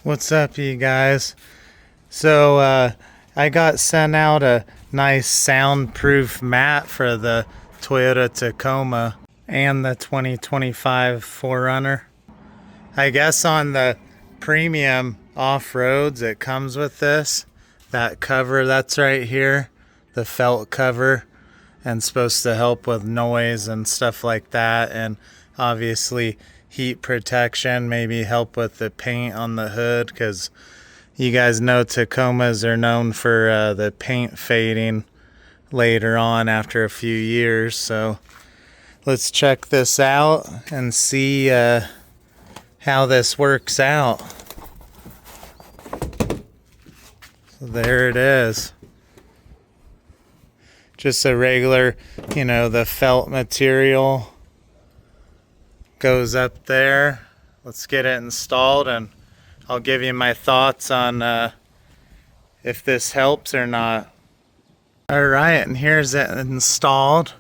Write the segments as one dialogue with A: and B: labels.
A: What's up, you guys? So I got sent out a nice soundproof mat for the Toyota Tacoma and the 2025 4Runner. I guess on the premium off-roads it comes with this. That cover that's right here, the felt cover, and supposed to help with noise and stuff like that, and obviously heat protection, maybe help with the paint on the hood, because you guys know Tacomas are known for the paint fading later on after a few years. So let's check this out and see how this works out. So there it is. Just a regular, the felt material goes up there. Let's get it installed and I'll give you my thoughts on if this helps or not. Alright, and here's it installed.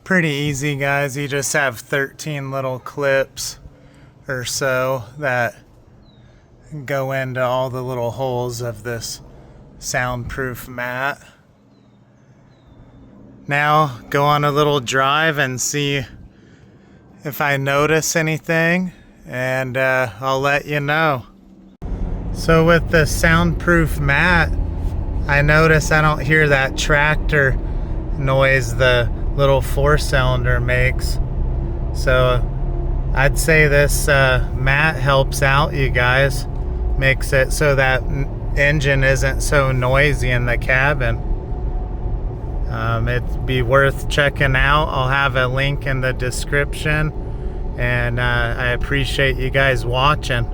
A: Pretty easy, guys. You just have 13 little clips or so that go into all the little holes of this soundproof mat. Now go on a little drive and see if I notice anything, and I'll let you know. So with the soundproof mat, I notice I don't hear that tractor noise the little 4-cylinder makes. So I'd say this mat helps out, you guys. Makes it so that engine isn't so noisy in the cabin. It'd be worth checking out. I'll have a link in the description, and I appreciate you guys watching.